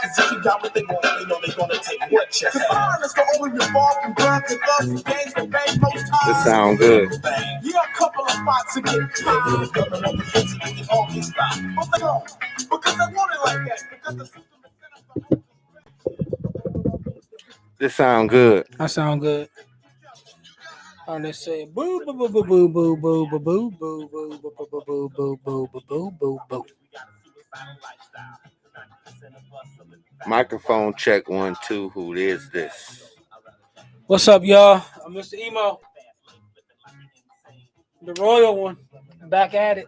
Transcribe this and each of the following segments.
Cause if you got what they want, they know they're gonna take what you have. Violence can only revolve from drugs and us and gangs and bang most times. This sound good. Yeah, a couple of spots to get caught. The government on the fence and we can all get stopped. But they don't. Because they want it like that. Because the system is set up to This sound good. I sound good. Oh, let's say boo boo boo boo boo boo boo boo boo boo boo boo boo boo boo boo boo boo boo. Microphone check 1 2. Who is this? What's up, y'all? I'm Mr. Emo, the royal one, back at it.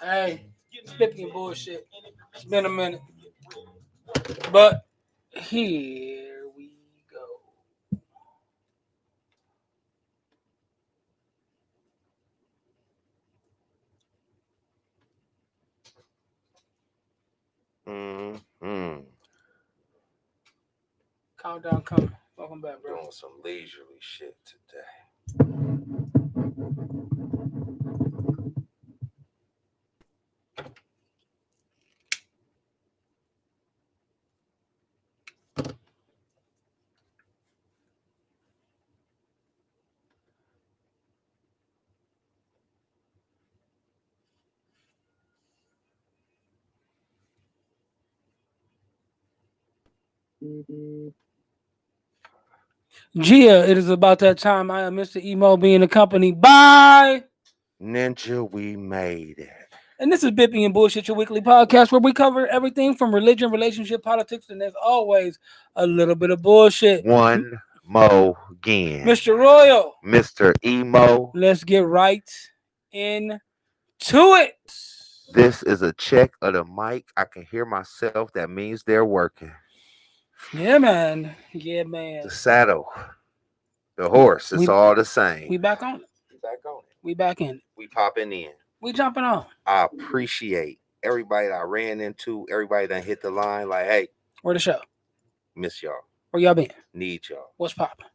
Hey, spitting bullshit. It's been a minute, but here we go. Countdown coming. Welcome back, bro. Doing some leisurely shit today. Gia, it is about that time. I am Mr. Emo being accompanied by Ninja, we made it. and this is Bippy and Bullshit, your weekly podcast where we cover everything from religion, relationship, politics, and there's always a little bit of bullshit. One more again. Mr. Royal, Mr. Emo. let's get right into it. This is a check of the mic. I can hear myself. That means they're working. Yeah, man. Yeah, man. The saddle, the horse, it's all the same. We back on it. We back on it. We back in it. We popping in. We jumping on. I appreciate everybody that I ran into, everybody that hit the line. Like, hey, Where the show? miss y'all. Where y'all been? Need y'all. What's popping?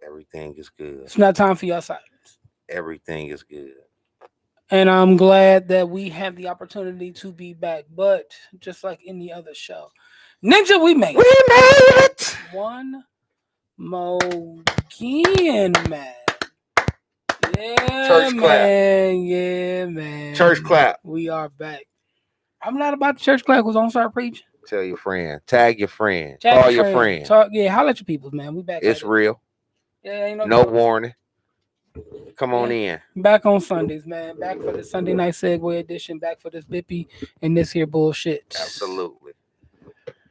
Everything is good. It's not time for y'all silence. Everything is good. And I'm glad that we have the opportunity to be back. But just like any other show, Ninja, we made it. One more again, man. Yeah, Church clap. man. Yeah, man. Church clap. We are back. I'm not about the church clap. Who's on start preaching? Tell your friend. Tag your friend. Call your friend. Holla at your people, man. We back. It's real. Yeah, ain't no warning. Come on in. Back on Sundays, man. Back for the Sunday night segue edition. Back for this Bippy and this here bullshit. Absolutely.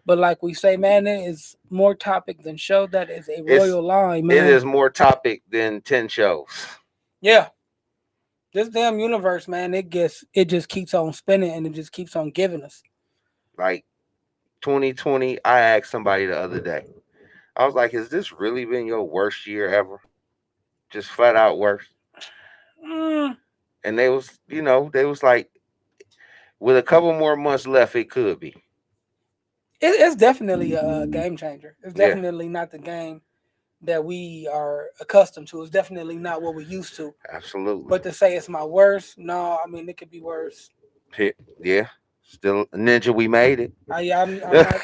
But like we say, man, there is more topic than show. That is a royal line, man. It is more topic than 10 shows. Yeah. This damn universe, man, it just keeps on spinning and it just keeps on giving us. Like 2020, I asked somebody the other day. I was like, has this really been your worst year ever? Just flat out worst. And they was like, with a couple more months left, it could be. It's definitely a game changer. It's definitely not the game that we are accustomed to. It's definitely not what we used to. Absolutely. But to say it's my worst, no, I mean, it could be worse. Yeah. Still, Ninja, we made it. I'm not,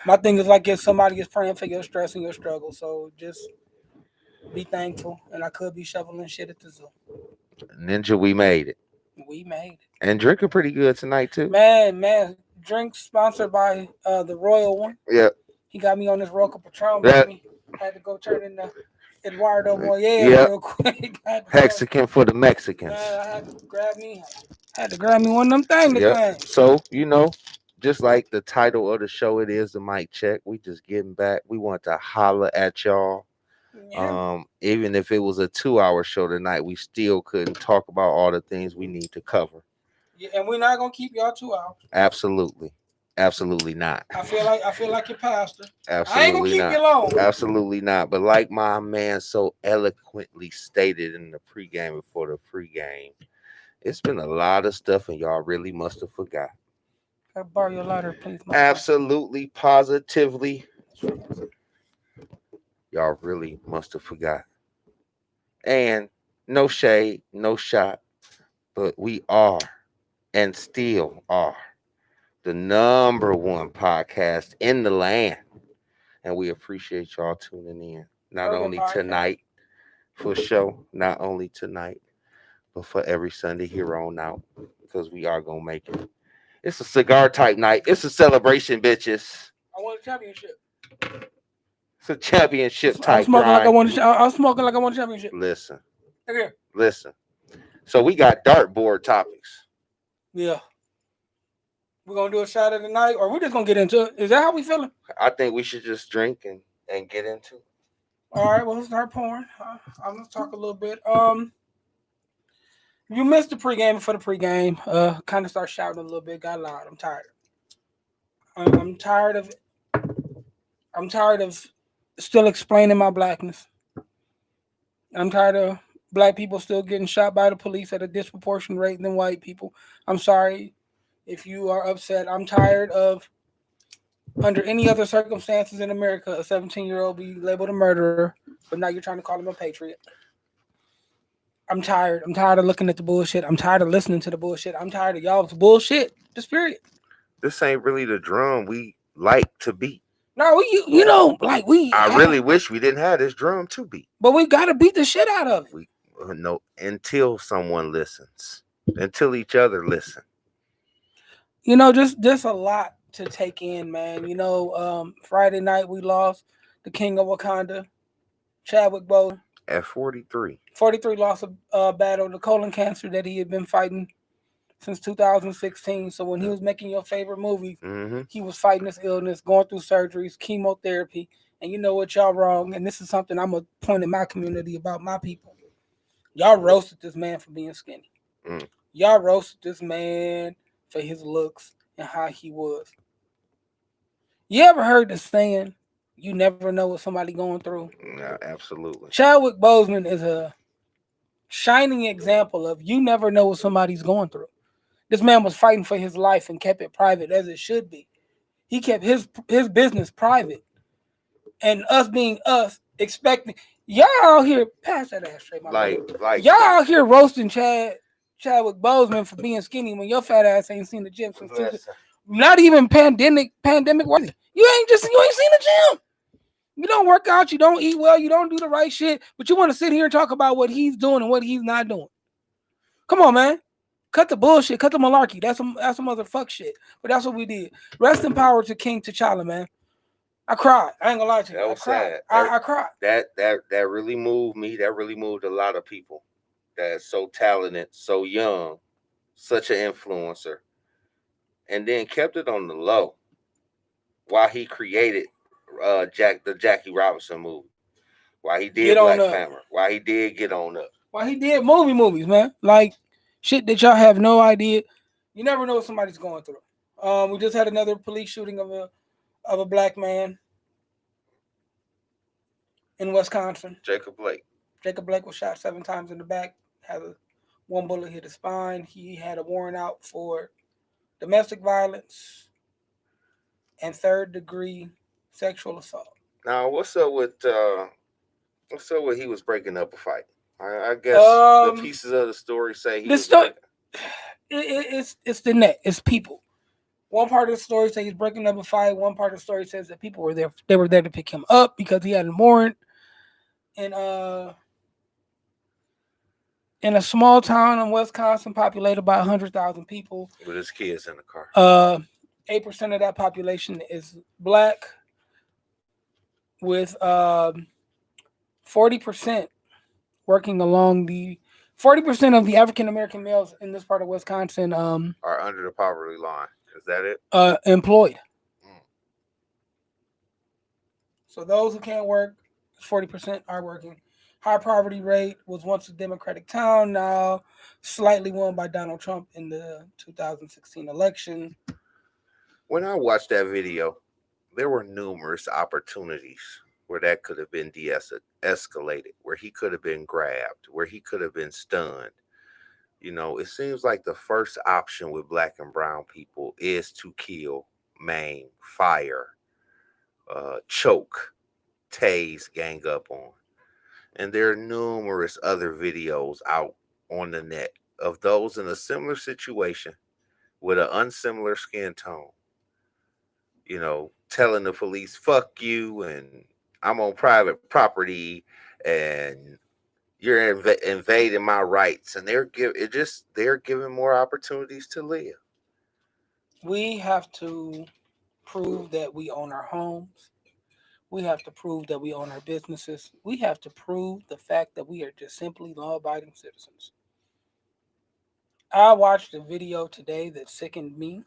my thing is like if somebody is praying for your stress and your struggle, so just be thankful. And I could be shoveling shit at the zoo. Ninja, we made it. We made it. And drinking pretty good tonight too. Man. Drinks sponsored by the Royal One. Yeah. He got me on this Roca Patron, baby. Had to go turn into Eduardo Moyer real quick. Mexican for the Mexicans. I had to grab me one of them things. So, just like the title of the show, it is the mic check. We just getting back. We want to holler at y'all. Yeah. Even if it was a 2-hour show tonight, we still couldn't talk about all the things we need to cover. Yeah, and we're not gonna keep y'all 2 hours. Absolutely not. I feel like your pastor. Absolutely I ain't gonna keep you long. Absolutely not. But like my man so eloquently stated in the pregame before the pregame, it's been a lot of stuff, and y'all really must have forgot. Can I borrow your lighter, please? Absolutely, positively. Y'all really must have forgot. And no shade, no shot, but we are and still are the #1 podcast in the land. And we appreciate y'all tuning in. Not Urban only Podcast. tonight for show, not only tonight, but for every Sunday here on out. Because we are gonna make it. It's a cigar type night. It's a celebration, bitches. I won a championship. It's a championship I'm type smoking like I grind. won. I'm smoking like I won a championship. Listen, Look here. listen. So we got dartboard topics. Yeah. We're gonna do a shot of the night, or we're just gonna get into it. Is that how we feeling? I think we should just drink and get into it. All right. Well, let's start pouring. I'm gonna talk a little bit. You missed the pregame for the pregame. Kind of start shouting a little bit. Got loud. I'm tired. I'm tired of. I'm tired of still explaining my blackness. I'm tired of black people still getting shot by the police at a disproportionate rate than white people. I'm sorry if you are upset. I'm tired of, under any other circumstances in America, a 17-year-old be labeled a murderer, but now you're trying to call him a patriot. I'm tired. I'm tired of looking at the bullshit. I'm tired of listening to the bullshit. I'm tired of y'all's bullshit. Just period. This ain't really the drum we like to beat. No, we like we. I really wish we didn't have this drum to beat. But we gotta beat the shit out of it. No, until someone listens, until each other listen. Just a lot to take in, man. Friday night we lost the King of Wakanda, Chadwick Boseman. At 43. 43 lost a battle, the colon cancer that he had been fighting since 2016. So when he was making your favorite movies, he was fighting this illness, going through surgeries, chemotherapy. And you know what, y'all wrong. And this is something I'm going to point in my community about my people. Y'all roasted this man for being skinny. Y'all roasted this man for his looks and how he was. You ever heard the saying, you never know what somebody going through? Yeah, absolutely. Chadwick Boseman is a shining example of you never know what somebody's going through. This man was fighting for his life and kept it private, as it should be. He kept his business private. And us being us, expecting y'all out here, pass that ass straight, my like y'all out here roasting Chadwick Boseman for being skinny when your fat ass ain't seen the gym since not even pandemic worthy. You ain't seen the gym. You don't work out, you don't eat well, you don't do the right shit, but you want to sit here and talk about what he's doing and what he's not doing. Come on, man. Cut the bullshit, cut the malarkey. That's some motherfuck shit. But that's what we did. Rest in power to King T'Challa, man. I cried. I ain't gonna lie to you. That was sad. I cried. That really moved me. That really moved a lot of people. That's so talented, so young, such an influencer, and then kept it on the low while he created the Jackie Robinson movie. While he did Black Panther. While he did Get On Up. While he did movies, man. Like shit that y'all have no idea. You never know what somebody's going through. We just had another police shooting of a black man in Wisconsin. Jacob Blake. Jacob Blake was shot 7 times in the back. Had one bullet hit his spine. He had a warrant out for domestic violence and 3rd-degree sexual assault. Now, what's up with he was breaking up a fight? I guess the pieces of the story say it's the net. It's people. One part of the story says he's breaking up a fight. One part of the story says that people were there. They were there to pick him up because he had a warrant. In a small town in Wisconsin, populated by 100,000 people, with his kids in the car. 8% of that population is black, with 40% working along the 40% of the African American males in this part of Wisconsin are under the poverty line. Is that it? Employed. So those who can't work, 40% are working. High poverty rate, was once a Democratic town, now slightly won by Donald Trump in the 2016 election. When I watched that video, there were numerous opportunities where that could have been de-escalated, where he could have been grabbed, where he could have been stunned. It seems like the first option with black and brown people is to kill, maim, fire, choke, tase, gang up on. And there are numerous other videos out on the net of those in a similar situation with an unsimilar skin tone, telling the police, fuck you, and I'm on private property, and you're invading my rights, and they're giving more opportunities to live. We have to prove that we own our homes. We have to prove that we own our businesses. We have to prove the fact that we are just simply law-abiding citizens. I watched a video today that sickened me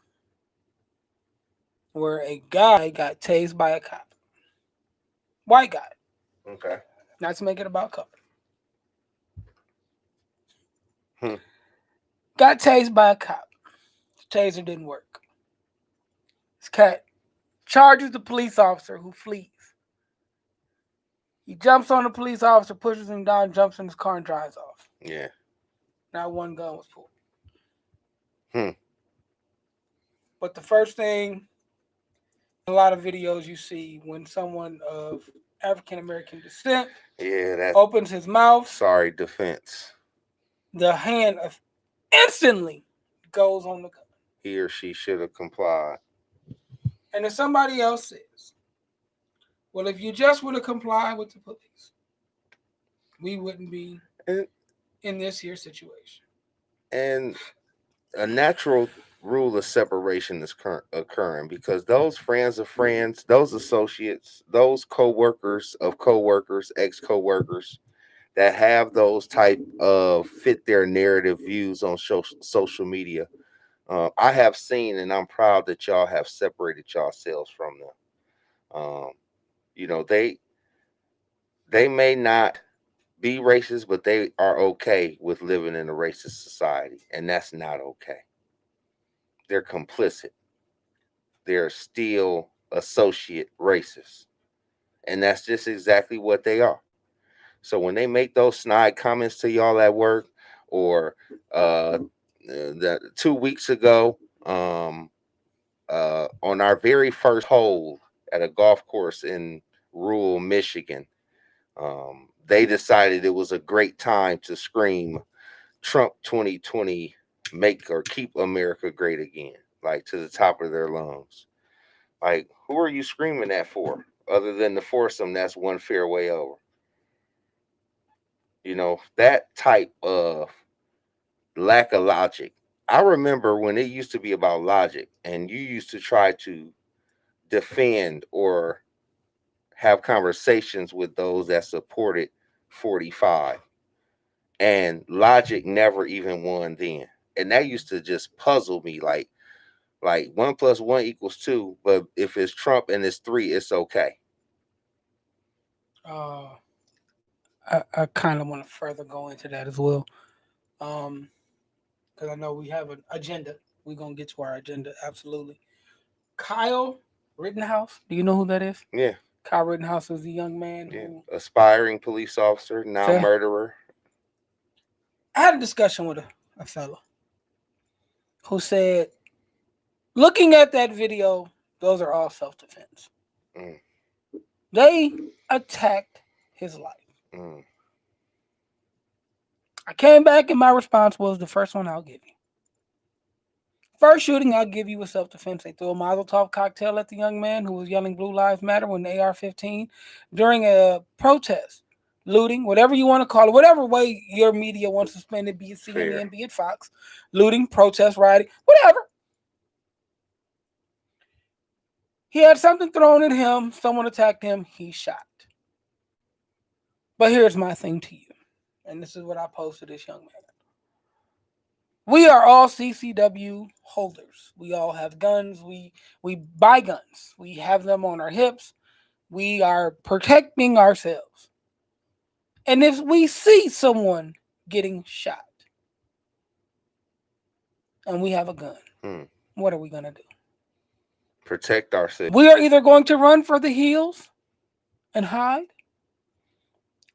where a guy got tased by a cop. White guy. Okay. Not to make it about color. Hmm. Got tased by a cop. The taser didn't work. This cat charges the police officer who flees. He jumps on the police officer, pushes him down, jumps in his car, and drives off. Yeah. Not one gun was pulled. Hmm. But the first thing, a lot of videos you see when someone of African American descent opens his mouth. Sorry, defense. The hand instantly goes on the gun. He or she should have complied. And if somebody else says, well, if you just would have complied with the police, we wouldn't be in this here situation. And a natural rule of separation is occurring because those friends of friends, those associates, those co-workers of co-workers, ex-co-workers that have those type of fit their narrative views on social media, I have seen, and I'm proud that y'all have separated yourselves from them. They may not be racist, but they are okay with living in a racist society, and that's not okay. They're complicit. They're still associate racists, and that's just exactly what they are. So when they make those snide comments to y'all at work, or that 2 weeks ago, on our very first hole at a golf course in rural Michigan, they decided it was a great time to scream Trump 2020, make or keep America great again, like to the top of their lungs. Like, who are you screaming that for? Other than the foursome, that's one fair way over. That type of lack of logic. I remember when it used to be about logic and you used to try to defend or have conversations with those that supported 45, and logic never even won then. And that used to just puzzle me, like 1 + 1 = 2, but if it's Trump and it's 3, it's okay. I kind of want to further go into that as well, because I know we have an agenda. We're gonna get to our agenda, absolutely. Kyle Rittenhouse, do you know who that is? Yeah. Kyle Rittenhouse is the young man who aspiring police officer, now murderer. I had a discussion with a fellow who said, looking at that video, those are all self-defense. They attacked his life. I came back and my response was the first one I'll give you. First shooting I'll give you was self-defense. They threw a Mazel Tov cocktail at the young man who was yelling Blue Lives Matter with an AR-15 during a protest, looting, whatever you want to call it, whatever way your media wants to spin it, be it CNN, be it Fox, looting, protest, rioting, whatever. He had something thrown at him. Someone attacked him. He shot. But here's my thing to you. And this is what I posed to this young man. We are all CCW holders. We all have guns. We buy guns. We have them on our hips. We are protecting ourselves. And if we see someone getting shot and we have a gun, what are we going to do? Protect ourselves. We are either going to run for the hills and hide,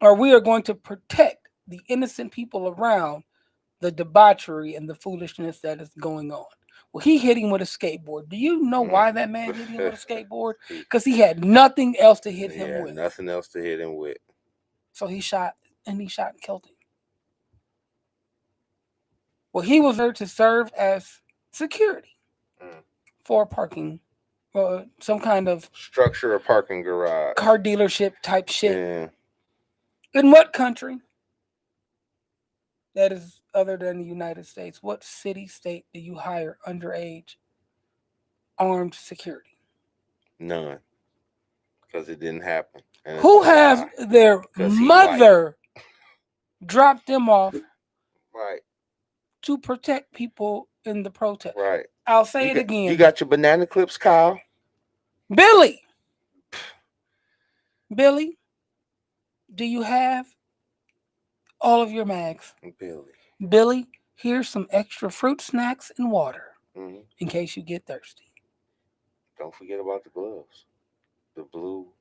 or we are going to protect the innocent people around the debauchery and the foolishness that is going on. Well, he hit him with a skateboard. Do you know why that man hit him with a skateboard? Because he had nothing else to hit him with. Nothing else to hit him with. So he shot and killed him. Well, he was there to serve as security Mm. for parking, some kind of Structure a parking garage. car dealership type shit. Yeah. In what country that is other than the United States, what city, state do you hire underage armed security? None. Because it didn't happen. And Who it's a has lie. their 'Cause he mother drop them off Right. to protect people in the protest? Right. I'll say You it got, again. You got your banana clips, Kyle? Billy, do you have all of your mags? Billy, here's some extra fruit snacks and water in case you get thirsty. Don't forget about the gloves. The blue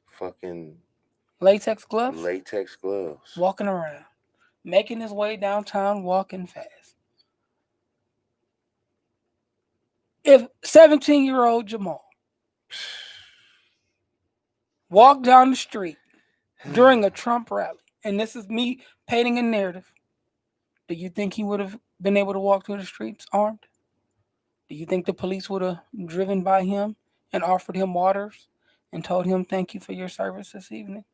fucking latex gloves. Walking around, making his way downtown, walking fast. If 17-year-old Jamal walked down the street during a Trump rally, and this is me painting a narrative, do you think he would have been able to walk through the streets armed? Do you think the police would have driven by him and offered him waters and told him thank you for your service this evening?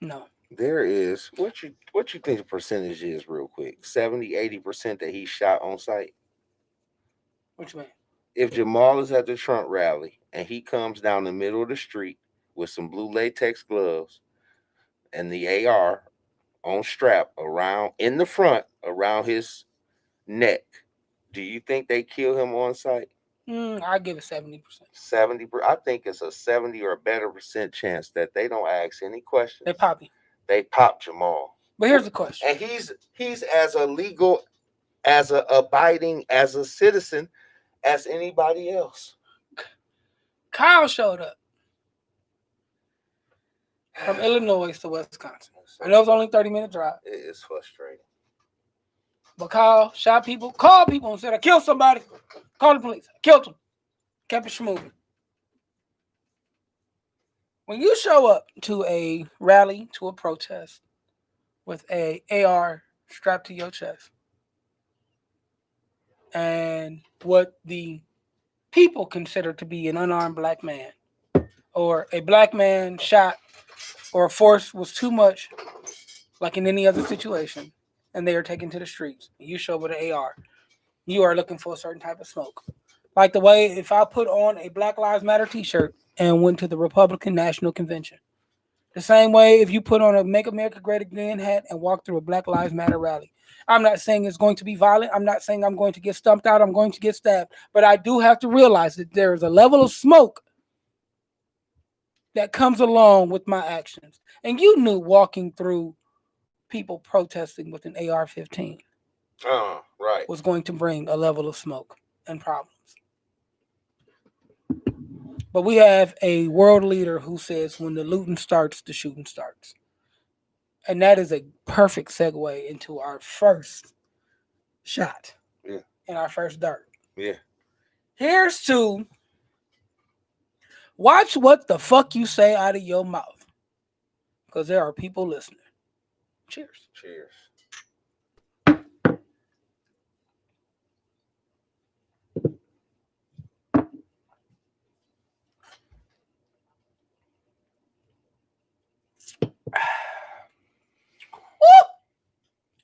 No. There is what you think the percentage is real quick? 70-80% that he shot on sight. What you mean? If Jamal is at the Trump rally and he comes down the middle of the street with some blue latex gloves and the AR on strap around in the front around his neck, do you think they kill him on sight? I give it 70%. 70%. I think it's a 70 or a better percent chance that they don't ask any questions. They pop him. They pop Jamal. But here's the question. And he's as illegal, as abiding as a citizen as anybody else. Kyle showed up from Illinois to Wisconsin. I know it's only a 30-minute drive. It is frustrating. But Kyle shot people, called people and said, I killed somebody. Called the police. I killed them. Kept it moving. When you show up to a rally, to a protest, with a AR strapped to your chest, and what the people consider to be an unarmed black man, or a black man shot, or a force was too much, like in any other situation, and they are taken to the streets, you show up with an AR, you are looking for a certain type of smoke. Like the way if I put on a Black Lives Matter t-shirt and went to the Republican National Convention. The same way if you put on a Make America Great Again hat and walk through a Black Lives Matter rally. I'm not saying it's going to be violent. I'm not saying I'm going to get stumped out. I'm going to get stabbed. But I do have to realize that there is a level of smoke that comes along with my actions. And you knew walking through people protesting with an AR-15 right, was going to bring a level of smoke and problems. But we have a world leader who says when the looting starts, the shooting starts. And that is a perfect segue into our first shot. Yeah. And our first dart. Yeah. Here's to watch what the fuck you say out of your mouth. Because there are people listening. Cheers. Cheers.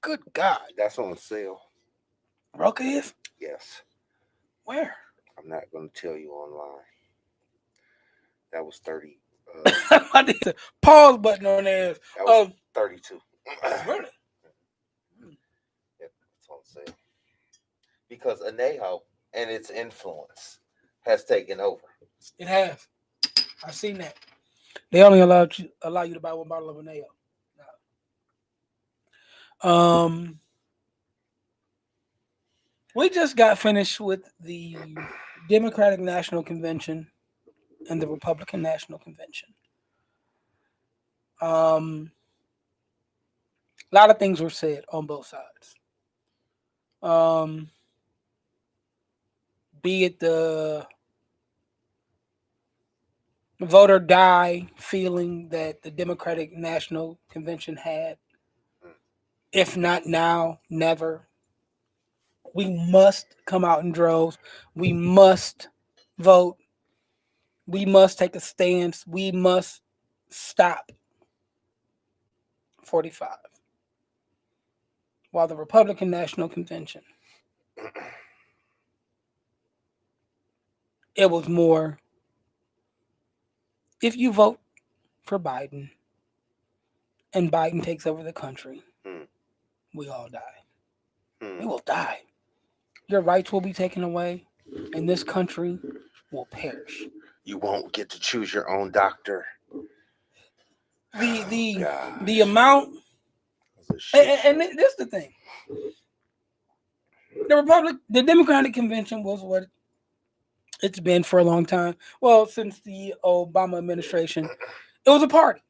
Good God. That's on sale. Roca is? Yes. Where? I'm not going to tell you online. That was 30. I need the pause button on there. That was 32. Really? Yeah, it's on sale. Because Anejo and its influence has taken over. It has. I've seen that. They only allow you to buy one bottle of Anejo. We just got finished with the Democratic National Convention and the Republican National Convention. A lot of things were said on both sides. Be it the vote or die feeling that the Democratic National Convention had. If not now, never. We must come out in droves. We must vote. We must take a stance. We must stop 45. While the Republican National Convention, it was more, if you vote for Biden and Biden takes over the country, we all die. We will die. Your rights will be taken away, and this country will perish. You won't get to choose your own doctor. The amount, and this is the thing. The Democratic Convention was what it's been for a long time. Well, since the Obama administration, it was a party.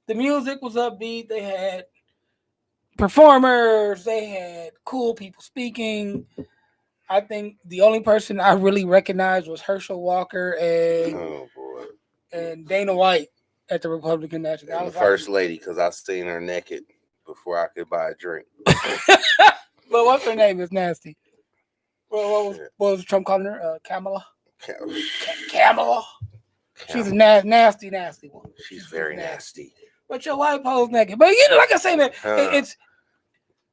The music was upbeat. They had performers. They had cool people speaking. I think the only person I really recognized was Herschel Walker and Dana White at the Republican National. And the first lady, because I seen her naked before I could buy a drink. But what's her name? Is nasty. Well, what was Trump calling her? Kamala. Kamala. She's a nasty one. She's very nasty. But your wife pose naked. But like I say, man, it's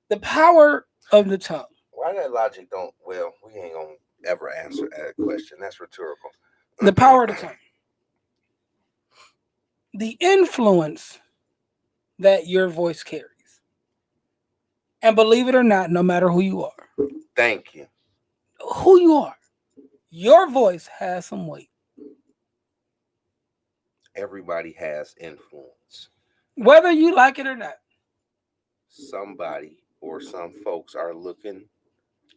the power of the tongue. Why that logic don't? Well, we ain't gonna ever answer that question. That's rhetorical. The power of the tongue. The influence that your voice carries. And believe it or not, no matter who you are. Thank you. Who you are. Your voice has some weight. Everybody has influence. Whether you like it or not. Somebody or some folks are looking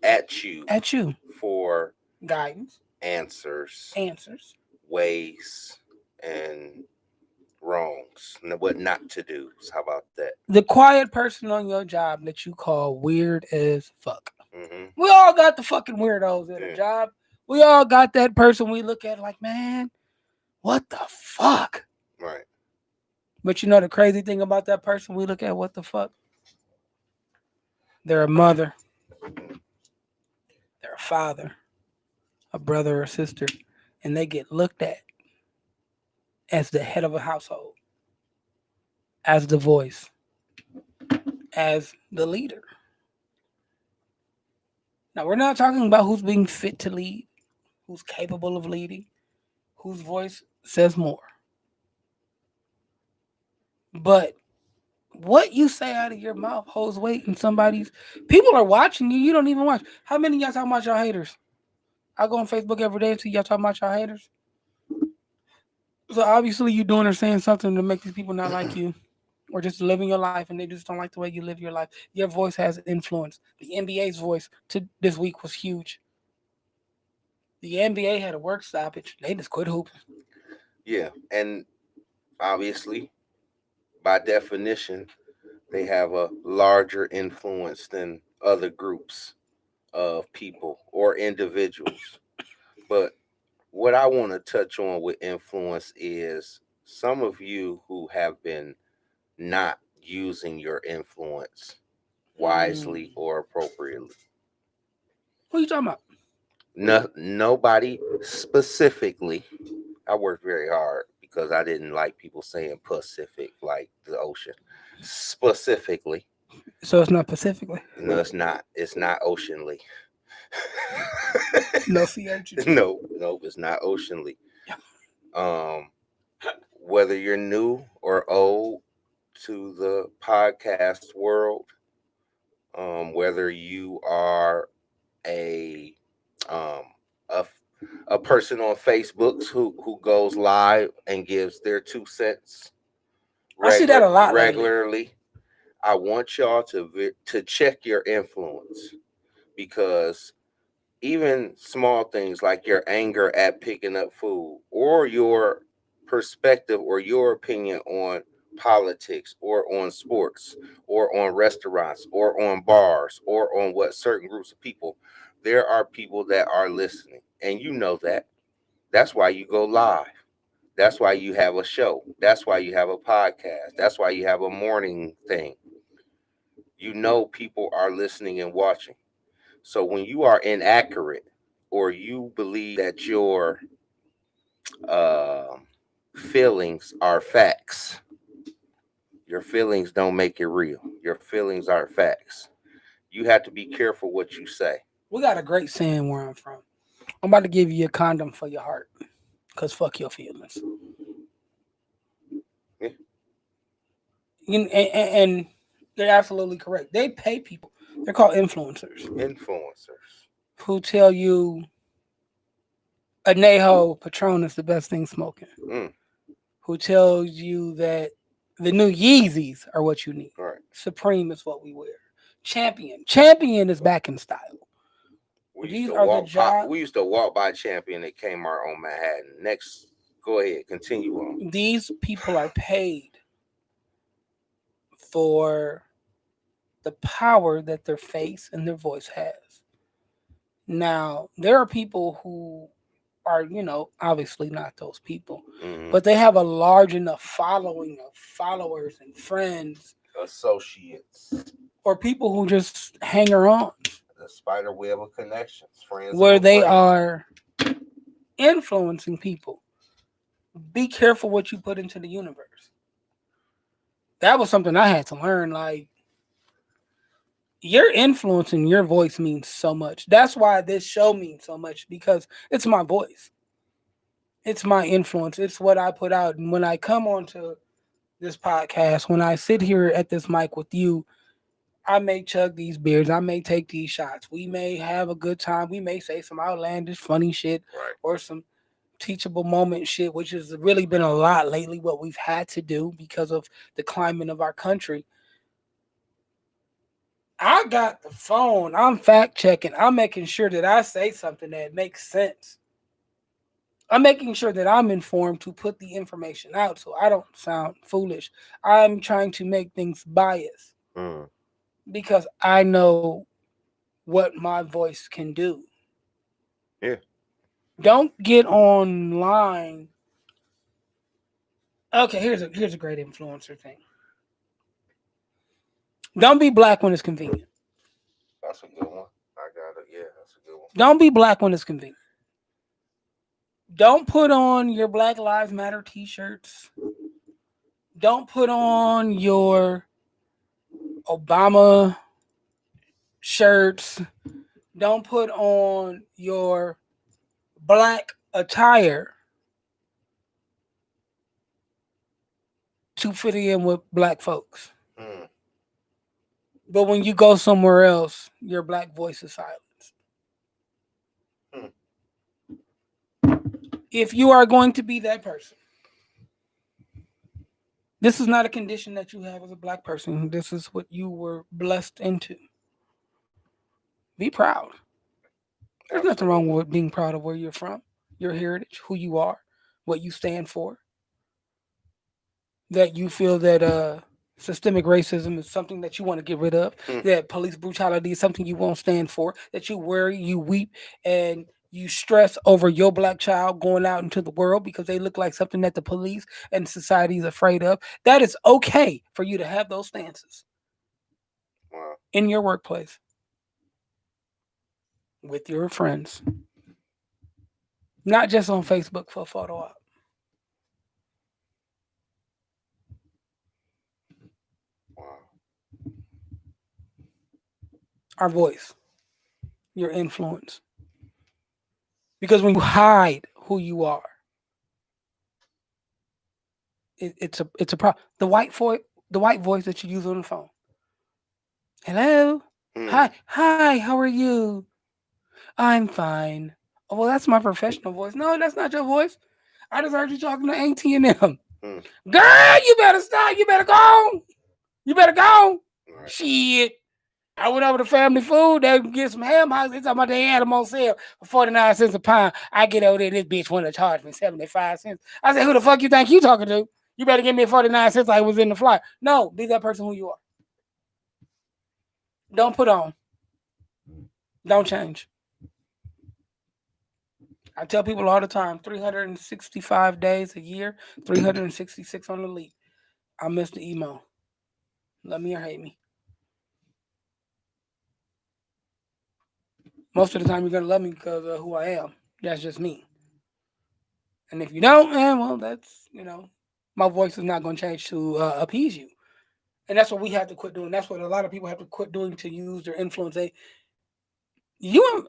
at you for guidance, answers, ways, and wrongs, and what not to do. How about that? The quiet person on your job that you call weird as fuck. Mm-hmm. We all got the fucking weirdos in the job. We all got that person we look at like, man, what the fuck? Right. But you know the crazy thing about that person we look at, what the fuck? They're a mother. They're a father, a brother or sister, and they get looked at as the head of a household, as the voice, as the leader. Now, we're not talking about who's being fit to lead, who's capable of leading, whose voice says more. But what you say out of your mouth holds weight in somebody's. People are watching you. You don't even watch. How many of y'all talking about y'all haters? I go on Facebook every day and see y'all talking about y'all haters. So obviously you're doing or saying something to make these people not like you, or just living your life and they just don't like the way you live your life. Your voice has influence. The NBA's voice to this week was huge. The NBA had a work stoppage. They just quit hooping. Yeah, and obviously, by definition, they have a larger influence than other groups of people or individuals. But what I want to touch on with influence is some of you who have been not using your influence wisely or appropriately. Who are you talking about? Nobody specifically. I worked very hard because I didn't like people saying Pacific like the ocean. Specifically. So it's not Pacifically? No, it's not. It's not oceanly. No sea urchins. No, it's not oceanly. Whether you're new or old to the podcast world, whether you are a person on Facebook who goes live and gives their 2 cents. I see that a lot regularly. Lately. I want y'all to check your influence, because even small things like your anger at picking up food, or your perspective or your opinion on politics or on sports or on restaurants or on bars or on what certain groups of people, there are people that are listening, and you know that. That's why you go live. That's why you have a show. That's why you have a podcast. That's why you have a morning thing. You know people are listening and watching. So when you are inaccurate or you believe that your feelings are facts, your feelings don't make it real. Your feelings are facts. You have to be careful what you say. We got a great saying where I'm from. I'm about to give you a condom for your heart. Because fuck your feelings. Yeah. And they're absolutely correct. They pay people. They're called influencers. Influencers. Who tell you Anejo Patron is the best thing smoking. Mm. Who tells you that the new Yeezys are what you need. Right. Supreme is what we wear. Champion is back in style. These are the jobs. We used to walk by Champion at Kmart on Manhattan. Next, go ahead, continue on. These people are paid for the power that their face and their voice has. Now, there are people who are, obviously not those people, but they have a large enough following of followers and friends, associates, or people who just hang around. The spider web of connections, friends, where they are influencing people. Be careful what you put into the universe. That was something I had to learn. Like, your influence and your voice means so much. That's why this show means so much, because it's my voice. It's my influence. It's what I put out. And when I come onto this podcast, when I sit here at this mic with you, I may chug these beers. I may take these shots. We may have a good time. We may say some outlandish, funny shit, right, or some teachable moment shit, which has really been a lot lately, what we've had to do because of the climate of our country. I got the phone. I'm fact checking. I'm making sure that I say something that makes sense. I'm making sure that I'm informed to put the information out so I don't sound foolish. I'm trying to make things biased because I know what my voice can do. Yeah. Don't get online. Okay, here's a great influencer thing. Don't be black when it's convenient. That's a good one. I got it. Yeah, that's a good one. Don't be black when it's convenient. Don't put on your Black Lives Matter t-shirts. Don't put on your Obama shirts. Don't put on your black attire to fit in with black folks. But when you go somewhere else, your black voice is silenced. If you are going to be that person, this is not a condition that you have as a black person. This is what you were blessed into. Be proud. There's nothing wrong with being proud of where you're from, your heritage, who you are, what you stand for. That you feel that systemic racism is something that you want to get rid of, that police brutality is something you won't stand for, that you worry, you weep, and you stress over your black child going out into the world because they look like something that the police and society is afraid of. That is okay for you to have those stances in your workplace, with your friends, not just on Facebook for a photo op. Our voice, your influence. Because when you hide who you are, it's a problem. The white voice that you use on the phone. Hello, hi, how are you? I'm fine. Oh, well, that's my professional voice. No, that's not your voice. I just heard you talking to Auntie and them. Girl, you better stop. You better go. You better go. Right. Shit. I went over to Family Food. They get some ham hocks. They talking about they had them on sale for 49 cents a pound. I get over there. This bitch want to charge me 75 cents. I said, who the fuck you think you talking to? You better give me 49 cents like it was in the flyer. No, be that person who you are. Don't put on. Don't change. I tell people all the time, 365 days a year, 366 on the leap. I miss the emo. Love me or hate me. Most of the time, you're gonna love me because of who I am. That's just me. And if you don't, man, well, that's my voice is not gonna change to appease you. And that's what we have to quit doing. That's what a lot of people have to quit doing to use their influence. You,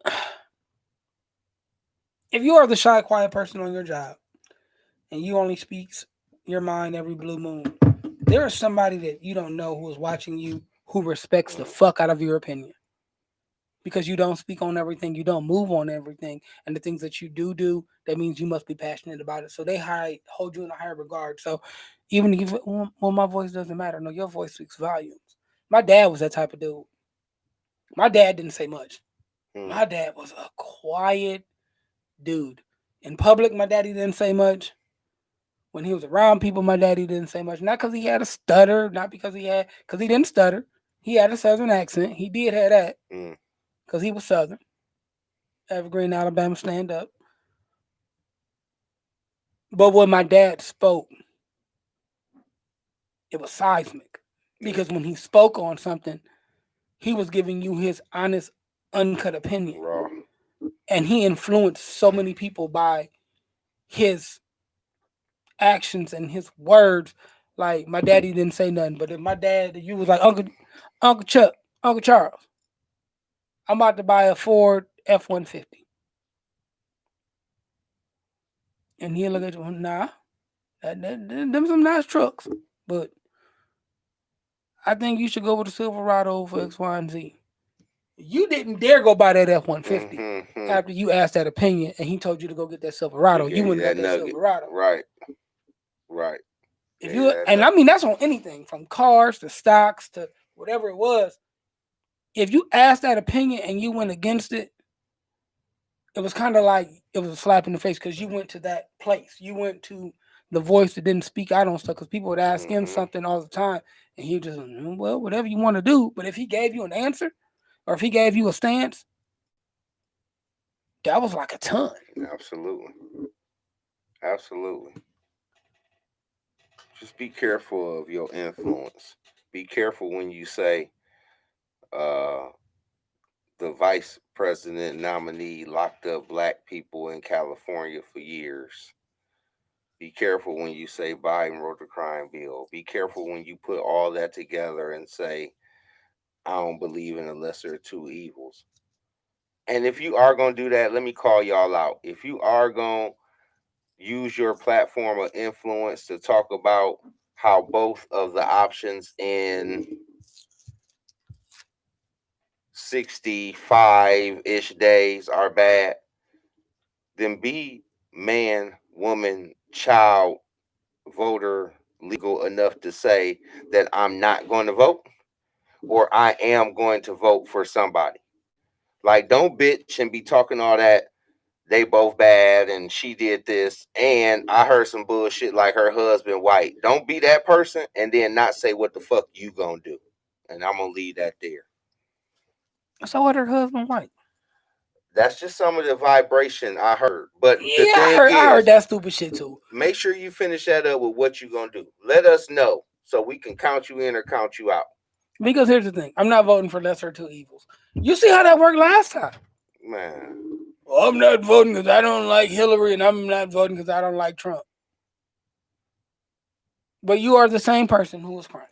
if you are the shy, quiet person on your job, and you only speaks your mind every blue moon, there is somebody that you don't know who is watching you who respects the fuck out of your opinion. Because you don't speak on everything, you don't move on everything, and the things that you do, that means you must be passionate about it. So they hold you in a higher regard. So even if my voice doesn't matter, no, your voice speaks volumes. My dad was that type of dude. My dad didn't say much. My dad was a quiet dude. In public, my daddy didn't say much. When he was around people, my daddy didn't say much. Not because he had a stutter, because he didn't stutter. He had a southern accent. He did have that. Because he was Southern. Evergreen, Alabama, stand up. But when my dad spoke, it was seismic. Because when he spoke on something, he was giving you his honest, uncut opinion. Raw. And he influenced so many people by his actions and his words. Like, my daddy didn't say nothing. But if you was like, Uncle Chuck, Uncle Charles, I'm about to buy a Ford F-150. And he'll look at you, nah, them some nice trucks, but I think you should go with a Silverado for X, Y, and Z. You didn't dare go buy that F-150 after you asked that opinion, and he told you to go get that Silverado. You wouldn't get that Silverado. Right. I mean, that's on anything from cars to stocks to whatever it was. If you asked that opinion and you went against it, it was kind of like it was a slap in the face because you went to that place. You went to the voice that didn't speak out on stuff because people would ask him something all the time, and he just, well, whatever you want to do. But if he gave you an answer or if he gave you a stance, that was like a ton. Absolutely. Just be careful of your influence. Be careful when you say, the vice president nominee locked up black people in California for years. Be careful when you say Biden wrote the crime bill. Be careful when you put all that together and say, I don't believe in the lesser of two evils. And if you are going to do that, let me call y'all out. If you are going to use your platform of influence to talk about how both of the options in 65-ish days are bad, then be man, woman, child, voter legal enough to say that I'm not going to vote or I am going to vote for somebody. Like, don't bitch and be talking all that they both bad and she did this and I heard some bullshit like her husband white. Don't be that person and then not say what the fuck you gonna do. And I'm gonna leave that there. So what, her husband white? That's just some of the vibration I heard. But yeah, I heard that stupid shit too. Make sure you finish that up with what you gonna do. Let us know so we can count you in or count you out. Because here's the thing, I'm not voting for lesser of two evils. You see how that worked last time? Man. Well, I'm not voting because I don't like Hillary, and I'm not voting because I don't like Trump. But you are the same person who was crying.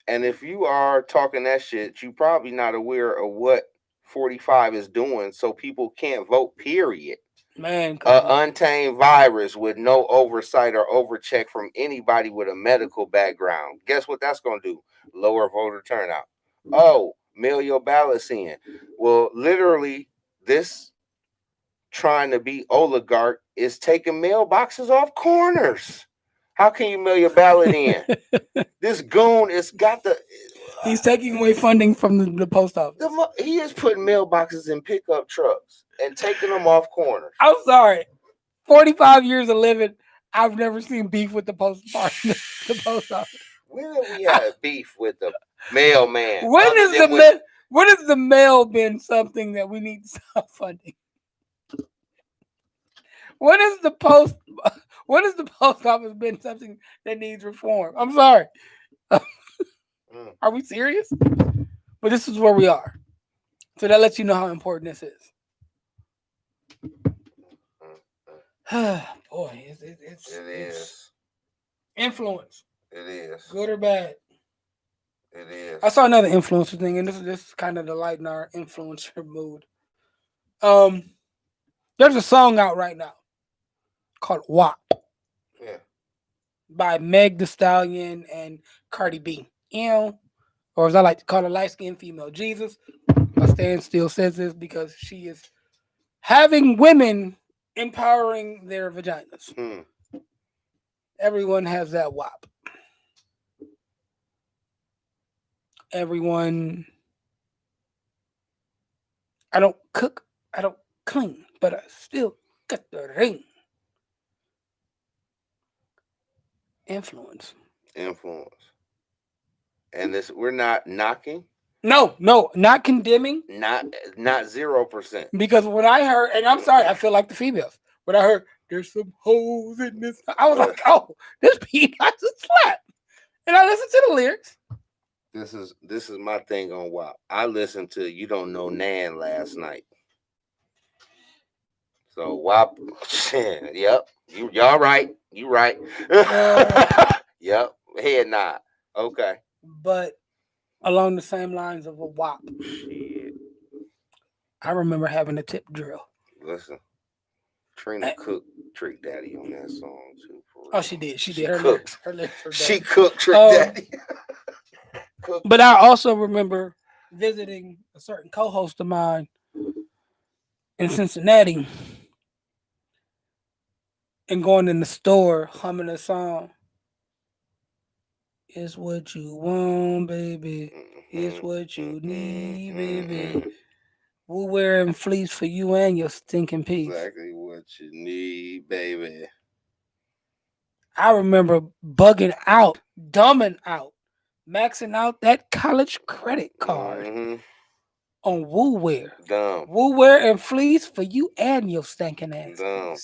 And if you are talking that shit, you probably not aware of what 45 is doing, so people can't vote, period. Man, untamed virus with no oversight or overcheck from anybody with a medical background. Guess what that's going to do? Lower voter turnout. Oh, mail your ballots in. Well, literally, this trying to be oligarch is taking mailboxes off corners. How can you mail your ballot in? This goon has got the... He's taking away funding from the post office. He is putting mailboxes in pickup trucks and taking them off corners. I'm sorry. 45 years of living, I've never seen beef with the post office. When have we had beef with the mailman? When has the mail been something that we need to stop funding? When has the post office been something that needs reform? I'm sorry. Are we serious? But this is where we are. So that lets you know how important this is. Boy, it's influence, It is. good or bad. It is. I saw another influencer thing, and this is kind of the lighten our influencer mood. There's a song out right now called WAP Yeah. by Meg Thee Stallion and Cardi B. Or as I like to call her, light-skinned female Jesus. My stand still says this because she is having women empowering their vaginas. Everyone has that WAP. Everyone. I don't cook, I don't clean, but I still got the ring. Influence. And this, we're not knocking. No, not condemning. Not 0%. Because when I heard, and I'm sorry, I feel like the females. When I heard there's some hoes in this, I was like, oh, this beat likes a slap. And I listened to the lyrics. This is my thing on WAP. I listened to You Don't Know Nan last night. So WAP, yep. Y'all right. You right. Yep. Head nod. Okay. But along the same lines of a WAP. Shit. I remember having a tip drill. Listen. Trina cooked Trick Daddy on that song too. Oh, she did. She did. Her lyrics were she cooked Trick Daddy. But I also remember visiting a certain co-host of mine in Cincinnati and going in the store humming a song. It's what you want, baby. It's what you need, baby. We're wearing fleece for you and your stinking piece. Exactly what you need, baby. I remember bugging out, dumbing out, maxing out that college credit card on Woo Wear. Dumb. Woo Wear and fleece for you and your stinking ass. Dumb.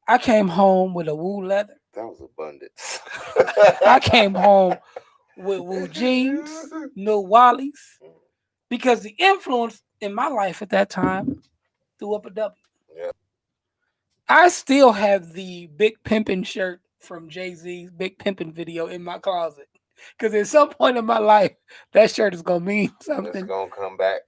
I came home with a Woo leather. That was abundance. I came home with Woo jeans, no Wallies, because the influence in my life at that time threw up a W. Yeah. I still have the Big Pimpin' shirt from Jay-Z's Big Pimpin' video in my closet. Because at some point in my life, that shirt is going to mean something. It's going to come back.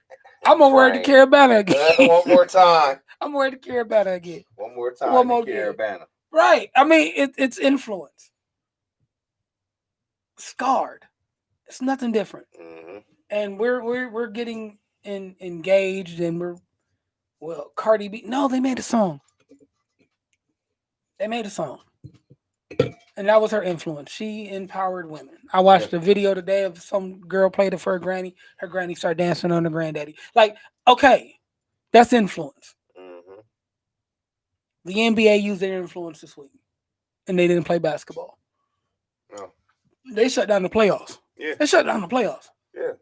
I'm going to wear the Carabana again. One more time. I'm wearing the Carabana again. One more time. One more Carabana. Right. I mean, it's influence. Scarred. It's nothing different. Mm-hmm. And we're getting engaged, and Cardi B. No, they made a song. They made a song. And that was her influence. She empowered women. I watched a video today of some girl played it for her granny. Her granny started dancing on her granddaddy. Like, okay, that's influence. Mm-hmm. The NBA used their influence this week, and they didn't play basketball. No. They shut down the playoffs. Yeah. They shut down the playoffs. Yeah.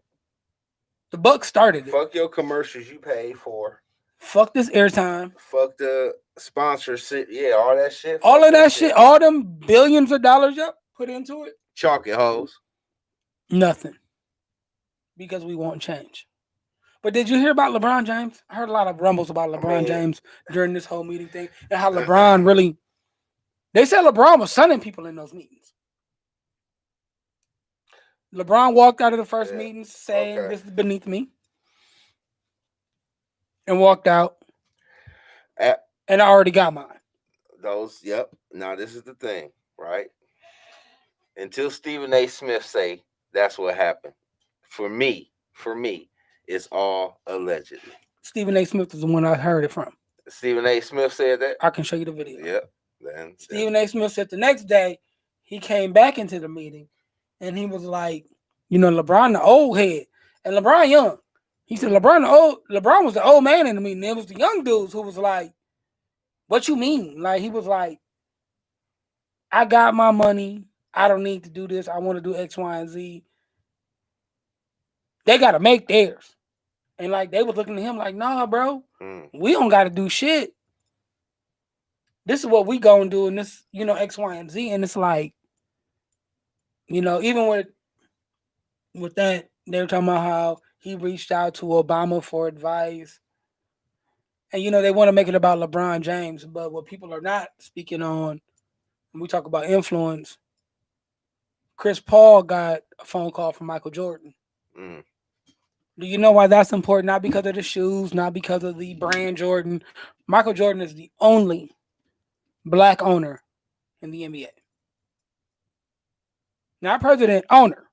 The Bucks started it. Fuck your commercials you paid for. Fuck this airtime. Fuck the sponsorship. Yeah, all that shit. All of that shit. All them billions of dollars y'all put into it. Chalk it, hoes. Nothing. Because we won't change. But did you hear about LeBron James? I heard a lot of rumbles about LeBron James during this whole meeting thing. And how LeBron really... They said LeBron was sunning people in those meetings. LeBron walked out of the first meeting saying, this is beneath me. And walked out. And I already got mine. Yep. Now, this is the thing, right? Until Stephen A. Smith say that's what happened. For me, it's all allegedly. Stephen A. Smith is the one I heard it from. Stephen A. Smith said that? I can show you the video. Yep. Stephen A. Smith said the next day, he came back into the meeting, and he was like, LeBron the old head, and LeBron young. He said LeBron was the old man in the meeting. It was the young dudes who was like, what you mean? Like, he was like, I got my money. I don't need to do this. I want to do X, Y, and Z. They got to make theirs. And like, they was looking at him like, nah, bro, we don't got to do shit. This is what we going to do. And this, X, Y, and Z. And it's like, even with that, they were talking about how he reached out to Obama for advice. And they want to make it about LeBron James, but what people are not speaking on when we talk about influence, Chris Paul got a phone call from Michael Jordan. Mm. Do you know why that's important? Not because of the shoes, not because of the brand Jordan. Michael Jordan is the only black owner in the NBA. Not president, owner.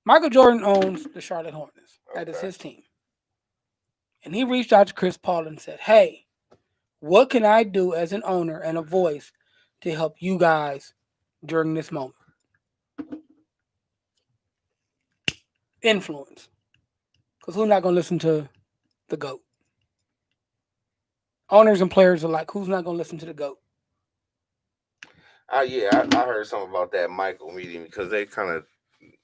Michael Jordan owns the Charlotte Hornets. That is his team. And he reached out to Chris Paul and said, hey, what can I do as an owner and a voice to help you guys during this moment? Influence. Because who's not going to listen to the GOAT? Owners and players are like, who's not going to listen to the GOAT? Yeah, I heard something about that Michael meeting because they kind of,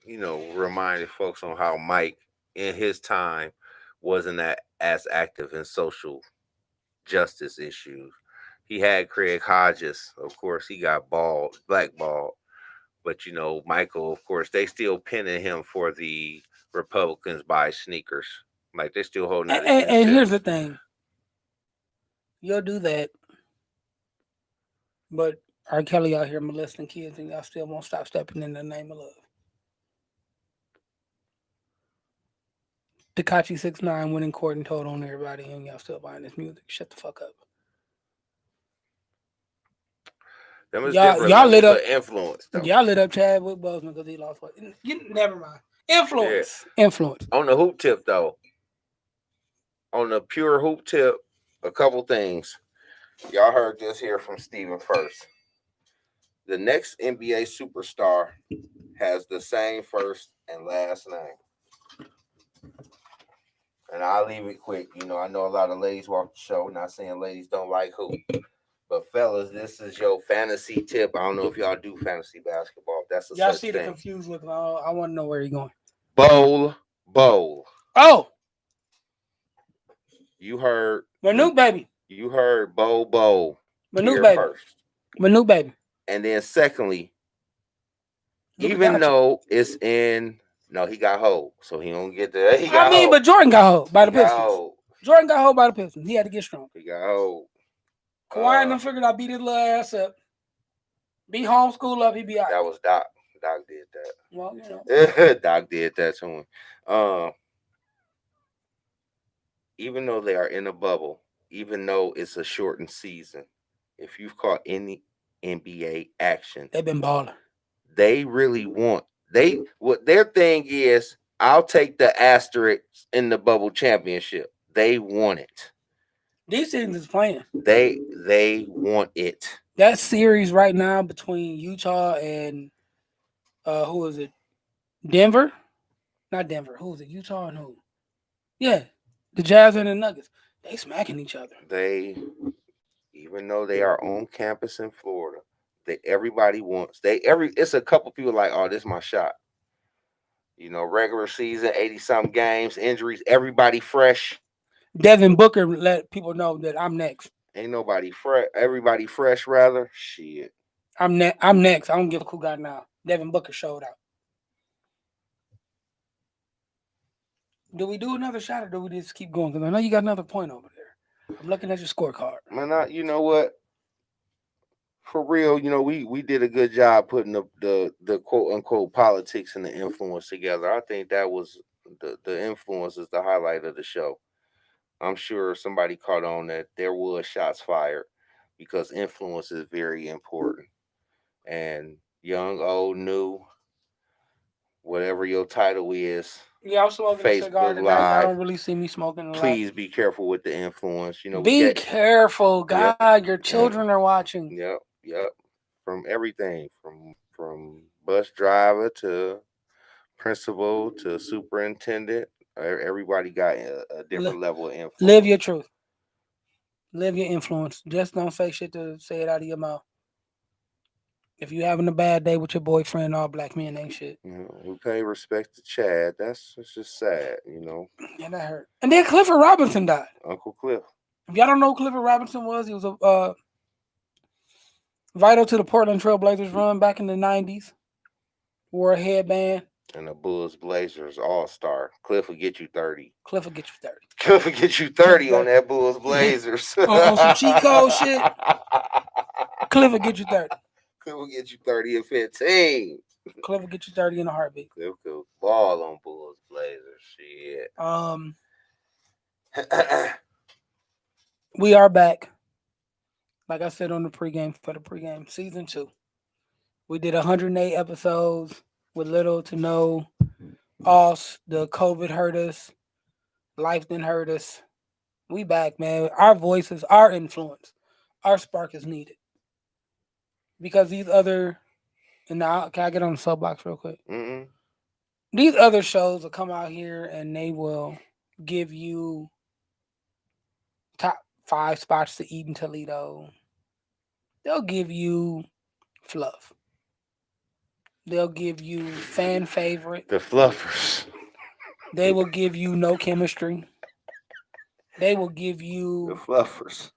reminded folks on how Mike in his time wasn't as active in social justice issues. He had Craig Hodges, of course, he got blackballed. But Michael, of course, they still pinning him for the Republicans buy sneakers. Like they still holding that. And here's the thing. You'll do that, but R. Kelly out here molesting kids and y'all still won't stop stepping in the name of love. Tekashi 6ix9ine went in court and told on everybody and y'all still buying this music. Shut the fuck up. Y'all lit up influence. Though. Y'all lit up Chadwick Boseman because he lost weight. Never mind. Influence. Yeah. Influence. On the hoop tip though. On the pure hoop tip, a couple things. Y'all heard this here from Steven first. The next NBA superstar has the same first and last name. And I'll leave it quick. I know a lot of ladies watch the show. Not saying ladies don't like hoop. But fellas, this is your fantasy tip. I don't know if y'all do fantasy basketball. That's a y'all see the confused look. I want to know where you're going. Bowl. Oh. You heard Manute baby. You heard Bowl. Manute baby. First. Manute baby. And then secondly, even though it's in he got hold, so he don't get the. But Jordan got hold by the Pistons. Jordan got hold by the Pistons. He had to get strong. He got hold. Kawhi and them figured out beat his little ass up. Be homeschool up, he be out. That was Doc. Doc did that. Well, Doc did that to him. Even though they are in a bubble, even though it's a shortened season, if you've caught any NBA action, they've been balling. They really want what their thing is. I'll take the asterisk in the bubble championship. They want it. These teams is playing. They want it. That series right now between Utah and who is it? Denver? Not Denver. Who is it? Utah and who? Yeah. The Jazz and the Nuggets. They smacking each other. Even though they are on campus in Florida, everybody wants it's a couple people like, oh, this is my shot. Regular season, 80-something games, injuries, everybody fresh. Devin Booker let people know that I'm next. Ain't nobody fresh. Everybody fresh, rather. Shit. I'm next. I don't give a who got now. Devin Booker showed out. Do we do another shot or do we just keep going? Because I know you got another point over there. I'm looking at your scorecard. Man, you know what? For real, we did a good job putting the quote unquote politics and the influence together. I think that was the influence is the highlight of the show. I'm sure somebody caught on that there was shots fired because influence is very important. And young, old, new, whatever your title is. Yeah, I'm smoking a cigar today. I don't really see me smoking a lot. Please be careful with the influence. Be careful, God. Yep. Your children are watching. Yep. From everything, from bus driver to principal to superintendent. Everybody got a different level of influence. Live your truth. Live your influence. Just don't say shit to say it out of your mouth. If you having a bad day with your boyfriend, all black men ain't shit. We pay respect to Chad. It's just sad, Yeah, that hurt. And then Clifford Robinson died. Uncle Cliff. If y'all don't know who Clifford Robinson was, he was a vital to the Portland Trail Blazers run back in the 90s. Wore a headband. And the Bulls Blazers All-Star. Cliff will get you 30. Cliff will get you 30. Cliff will get you 30 on that Bulls Blazers. On some cheat code shit. Cliff will get you 30. Cliff will get you 30 and 15. Cliff will get you 30 in a heartbeat. Cliff could ball on Bulls Blazers. Shit. We are back. Like I said on the pregame, for the pregame, season 2. We did 108 episodes with little to no loss. The COVID hurt us. Life didn't hurt us. We back, man. Our voices, our influence, our spark is needed. Because these other, and now, can I get on the soapbox real quick? Mm-mm. These other shows will come out here and they will give you top 5 spots to eat in Toledo. They'll give you fluff. They'll give you fan favorite. The Fluffers. They will give you no chemistry. They will give The you. Fluffers.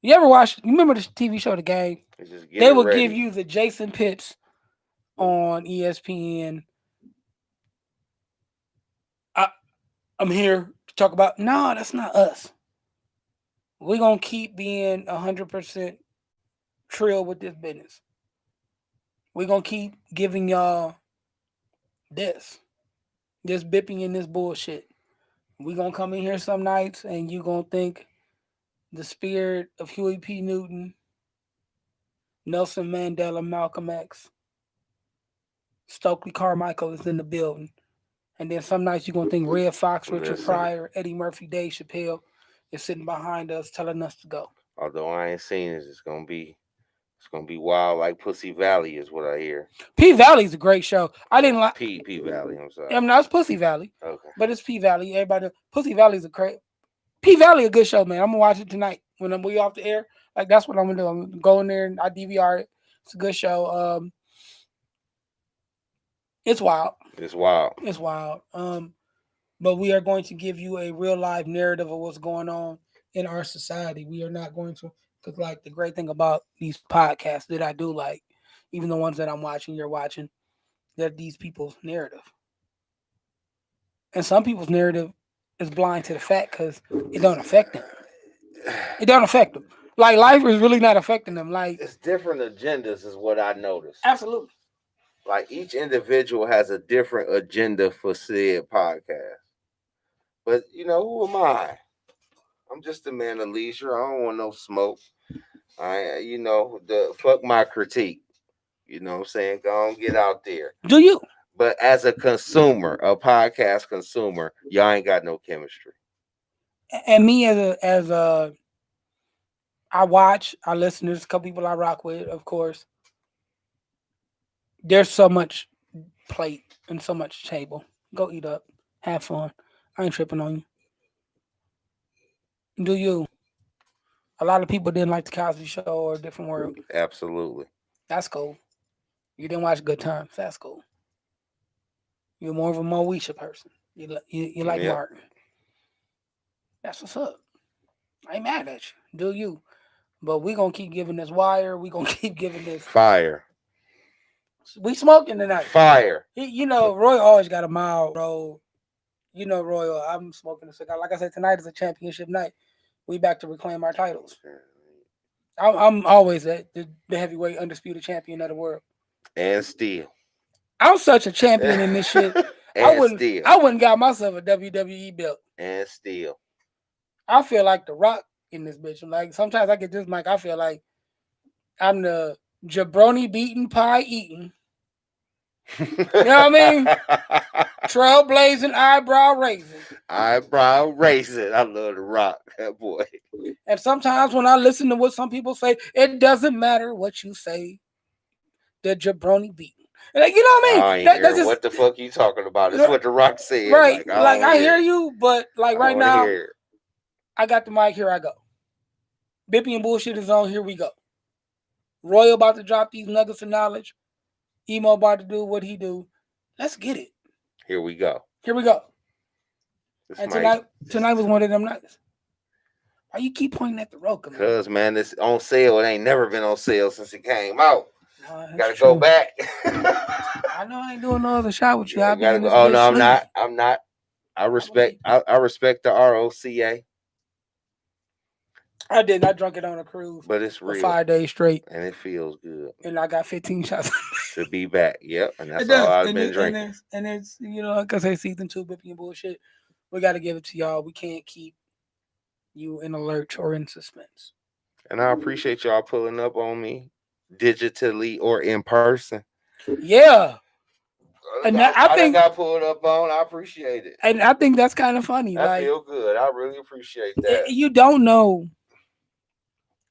You ever watch? You remember the TV show The Game? They will give you the Jason Pitts on ESPN. I'm here to talk about. No, that's not us. We're gonna keep being 100% trill with this business. We're gonna keep giving y'all this bipping and this bullshit. We're gonna come in here some nights and you gonna think the spirit of Huey P. Newton, Nelson Mandela, Malcolm X, Stokely Carmichael is in the building. And then some nights you're gonna think Red Fox, Richard Pryor, Eddie Murphy, Dave Chappelle is sitting behind us telling us to go. Although I ain't seen it, it's gonna be wild like Pussy Valley is what I hear. P Valley's a great show. I didn't like P Valley. I'm sorry. Yeah, no, it's Pussy Valley. Okay. But it's P Valley. Everybody, Pussy Valley's a great. P Valley a good show, man. I'm gonna watch it tonight when we off the air. Like that's what I'm gonna do. I'm gonna go in there and I DVR it. It's a good show. It's wild. It's wild. It's wild. But we are going to give you a real live narrative of what's going on in our society. We are not going to, because like the great thing about these podcasts that I do like, even the ones that I'm watching, you're watching, they're these people's narrative. And some people's narrative is blind to the fact because it don't affect them. It don't affect them. Like life is really not affecting them. Like it's different agendas is what I noticed. Absolutely. Like each individual has a different agenda for said podcast. But you know, who am I? I'm just a man of leisure. I don't want no smoke. The fuck my critique. You know what I'm saying? Go on, get out there. Do you? But as a consumer, a podcast consumer, y'all ain't got no chemistry. And me as a I watch, I listen. There's a couple people I rock with, of course. There's so much plate and so much table. Go eat up. Have fun. I ain't tripping on you. Do you? A lot of people didn't like the Cosby Show or A Different World. Absolutely. That's cool. You didn't watch Good Times. That's cool. You're more of a Moesha person. You like Martin. That's what's up. I ain't mad at you. Do you? But we gonna keep giving this wire. We gonna keep giving this fire. We smoking tonight. Fire. Roy always got a mild roll. Roy, I'm smoking a cigar. Like I said, tonight is a championship night. We back to reclaim our titles. I'm always the heavyweight undisputed champion of the world. And still. I'm such a champion in this shit. I wouldn't got myself a WWE belt. And still. I feel like The Rock in this bitch. Like sometimes I get this mic, I feel like I'm the jabroni beating, pie eating. You know what I mean? Trailblazing, eyebrow raising. Eyebrow raising. I love The Rock, that boy. And sometimes when I listen to what some people say, it doesn't matter what you say. The jabroni beating. Like, you know what I mean? I ain't hear what the fuck you talking about. It's what The Rock said. Right. Like I hear you, but like right now, hear. I got the mic. Here I go. Bippy and bullshit is on. Here we go. Roy about to drop these nuggets of knowledge. Emo about to do what he do. Let's get it. Here we go. Here we go. And tonight was one of them nights. Why you keep pointing at the Roka? Because, man, it's on sale. It ain't never been on sale since it came out. Gotta go back. I know I ain't doing no other shot with you. I I'll be gotta in go. this Oh bitch no, I'm sleep. not. I'm not. I respect the ROCA, I did. I drunk it on a cruise but it's for real 5 days straight, and it feels good and I got 15 shots. to be back. Yep, and that's It all does, I've and, been drinking. it's you know, like I say, season 2 Bippy and bullshit. We got to give it to y'all. We can't keep you in a lurch or in suspense. And I appreciate y'all pulling up on me, digitally or in person. Yeah, and I think got pulled up on. I appreciate it. and I think that's kind of funny. I Like feel good. I really appreciate that. you don't know.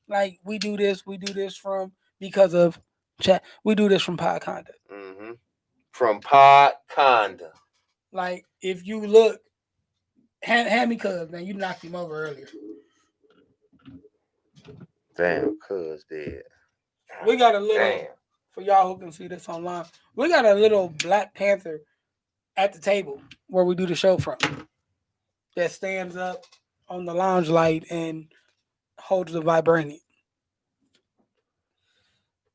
Like we do this from because of chat. We do this from Podconda. Mm-hmm. From Podconda. Like if you look, hand me cuz man, you knocked him over earlier. Damn, cuz dead. We got a little Damn. for y'all who can see this online. We got a little Black Panther at the table where we do the show from. That stands up on the lounge light and holds the vibranium.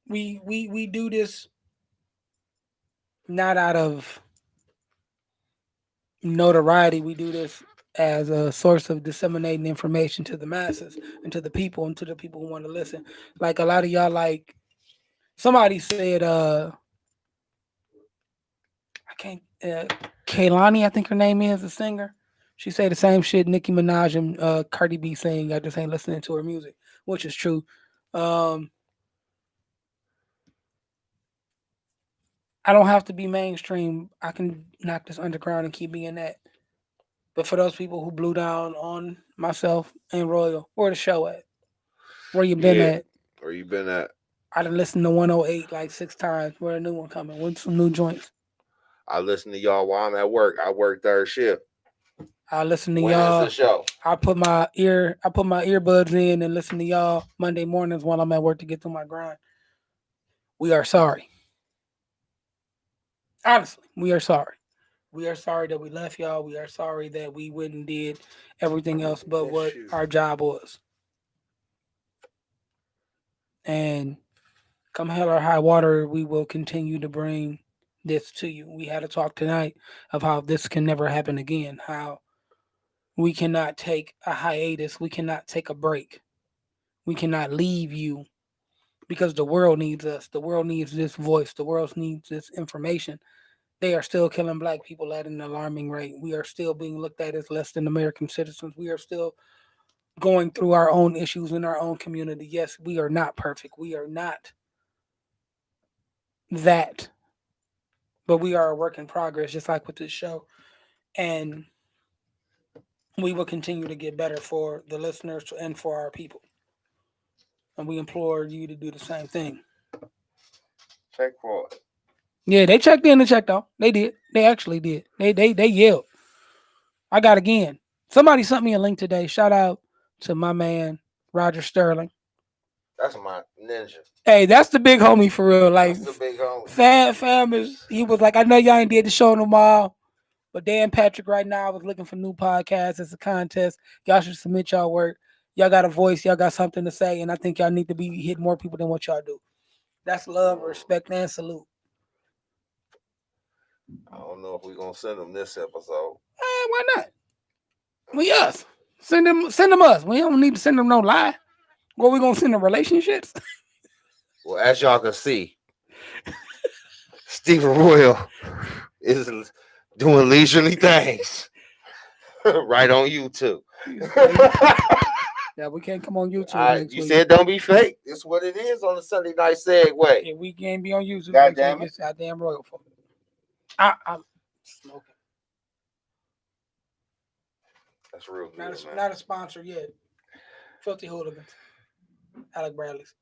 We do this not out of notoriety. We do this as a source of disseminating information to the masses and to the people and to the people who want to listen. Like a lot of y'all, like somebody said, I can't, Kaylani, I think her name is, the singer. She said the same shit Nicki Minaj and Cardi B saying. I just ain't listening to her music, which is true. I don't have to be mainstream. I can knock this underground and keep being that. But for those people who blew down on myself and Royal, where the show at? Where you been at? Where you been at? I done listened to 108 like 6 times. Where a new one coming? With some new joints. I listen to y'all while I'm at work. I work third shift. I listen to When y'all. is the show? I put my earbuds in and listen to y'all Monday mornings while I'm at work to get through my grind. We are sorry. Honestly, we are sorry. We are sorry that we left y'all. We are sorry that we went and did everything else but what our job was. And come hell or high water, we will continue to bring this to you. We had a talk tonight of how this can never happen again. How we cannot take a hiatus. We cannot take a break. We cannot leave you because the world needs us. The world needs this voice. The world needs this information. They are still killing black people at an alarming rate. We are still being looked at as less than American citizens. We are still going through our own issues in our own community. Yes, we are not perfect. We are not that. But we are a work in progress, just like with this show. And we will continue to get better for the listeners and for our people. And we implore you to do the same thing. Check for it. Yeah, they checked in and checked out. They did. They actually did. They yelled. I got again. Somebody sent me a link today. Shout out to my man, Roger Sterling. That's my ninja. Hey, that's the big homie for real. Like, that's the big homie. Fam is, he was like, I know y'all ain't did the show in a while, but Dan Patrick right now was looking for new podcasts. It's a contest. Y'all should submit y'all work. Y'all got a voice. Y'all got something to say, and I think y'all need to be hitting more people than what y'all do. That's love, respect, and salute. I don't know if we're gonna send them this episode. Why not? We us. Send them us. We don't need to send them no lie. What we gonna send them relationships? Well, as y'all can see, Stephen Royal is doing leisurely things right on YouTube. Yeah, we can't come on YouTube next you week. said don't be fake. It's what it is on the Sunday Night Segway. Yeah, we can't be on YouTube. God damn it. It's goddamn Royal for me. I'm smoking. That's real good, man. Not a sponsor yet. Filthy Hooligans. Alec Bradley's.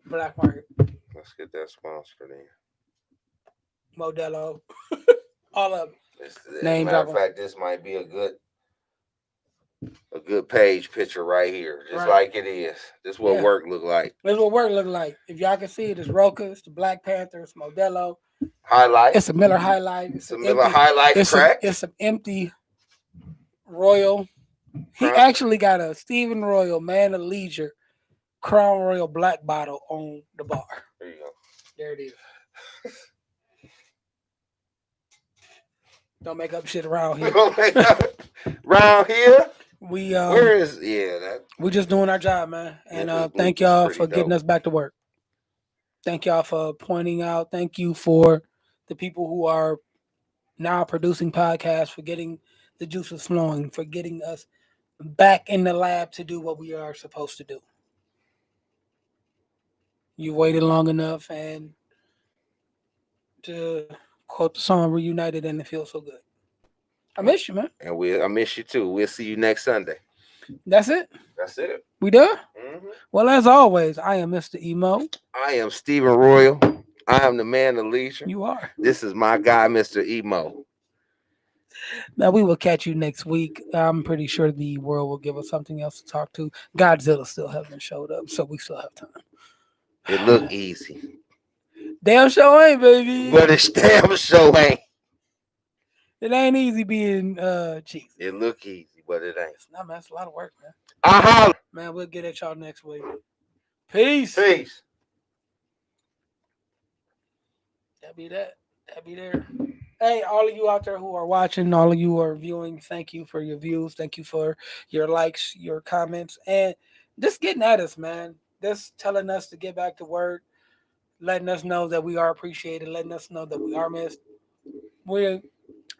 Black Market. Let's get that sponsor then. Modelo. All of them. As a matter of fact, this might be a good page picture right here. Just like it is. This is what work look like. This is what work look like. If y'all can see it, it's Roca, it's the Black Panther, it's Modelo. Highlight. It's a Miller Highlight. It's a Miller Highlight crack. It's an empty Royal. He actually got a Stephen Royal Man of Leisure Crown Royal Black bottle on the bar. There you go. There it is. Don't make up shit around here. Round here, We where is that? we just doing our job, man. And this thank booth is y'all pretty for getting dope. us back to work. Thank y'all for pointing out. Thank you for the people who are now producing podcasts, for getting the juices flowing, for getting us back in the lab to do what we are supposed to do. You waited long enough, and to quote the song "Reunited" and it feels so good. I miss you, man. And I miss you too. We'll see you next Sunday. That's it. That's it. We done? Mm-hmm. Well, as always, I am Mr. Emo. I am Stephen Royal. I am the man of leisure. You are. This is my guy, Mr. Emo. Now, we will catch you next week. I'm pretty sure the world will give us something else to talk to. Godzilla still hasn't showed up, so we still have time. It look easy. Damn show ain't, baby. But it's damn show ain't. It ain't easy being cheesy. It look easy, but it ain't. It's not, man. It's a lot of work, man. Holla. Man, we'll get at y'all next week. Peace. Peace. That be that. That be there. Hey, all of you out there who are watching, all of you who are viewing, thank you for your views. Thank you for your likes, your comments, and just getting at us, man. Just telling us to get back to work, letting us know that we are appreciated, letting us know that we are missed. I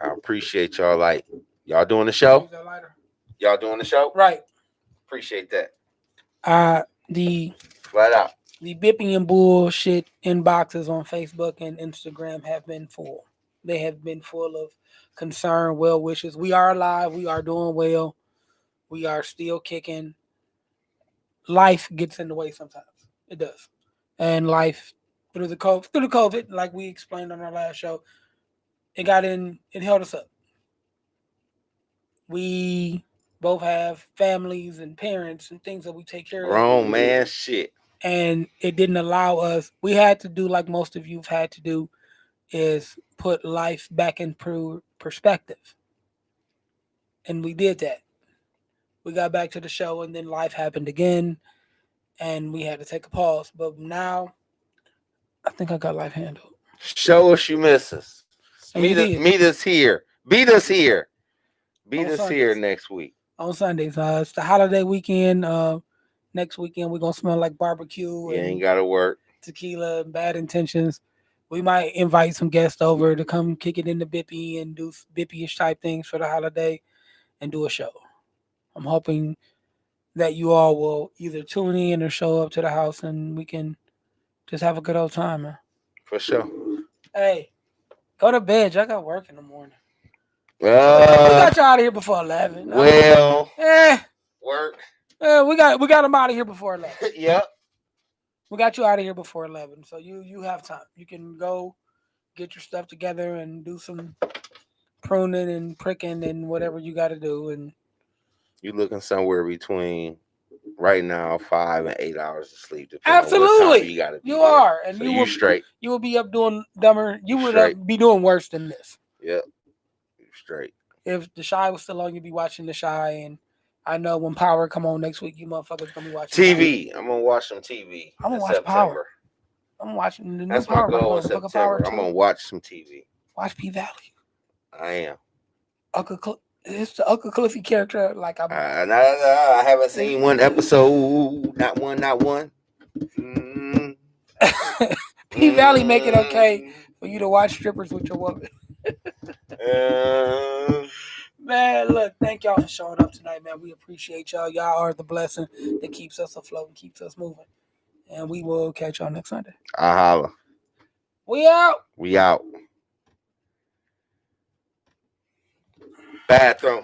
appreciate y'all. Like, y'all doing the show? Y'all doing the show? Right. Appreciate that. The Flat out. The Bippy and Bullshit inboxes on Facebook and Instagram have been full. They have been full of concern, well wishes. We are alive. We are doing well. We are still kicking. Life gets in the way sometimes. It does. And life through the COVID, like we explained on our last show, it held us up. We both have families and parents and things that we take care of. Grown man shit. And it didn't allow us. We had to do like most of you've had to do, is put life back in perspective. And we did that. We got back to the show, and then life happened again, and we had to take a pause. But now, I think I got life handled. Show us you miss us. Meet us here. Beat us here. Beat us here next week. On Sundays. It's the holiday weekend. Next weekend, we're going to smell like barbecue. You ain't got to work. Tequila and bad intentions. We might invite some guests over to come kick it in the Bippy and do Bippy-ish type things for the holiday and do a show. I'm hoping that you all will either tune in or show up to the house and we can just have a good old time, man. For sure. Hey, go to bed. I got work in the morning. We got you out of here before 11. Well, work. We got them out of here before 11. Yep. We got you out of here before 11, so you have time. You can go get your stuff together and do some pruning and pricking and whatever you got to do. And you looking somewhere between right now 5 and 8 hours of sleep. Absolutely, you got you are, and so you will straight. You will be up doing dumber. You would be doing worse than this. Yep, you straight. If The Chi was still on, you'd be watching The Chi, and I know when Power come on next week, you motherfuckers gonna be watching TV. I'm gonna watch some TV. I'm gonna watch Power. I'm watching the new That's Power. my goal in September. I'm gonna watch some TV. Watch P Valley. I am. It's the Uncle Cliffy character. Like no, I haven't seen one episode. Not one. P Valley make it okay for you to watch strippers with your woman. Man, look, thank y'all for showing up tonight, man. We appreciate y'all. Y'all are the blessing that keeps us afloat and keeps us moving. And we will catch y'all next Sunday. Holla. We out. We out. Bathroom.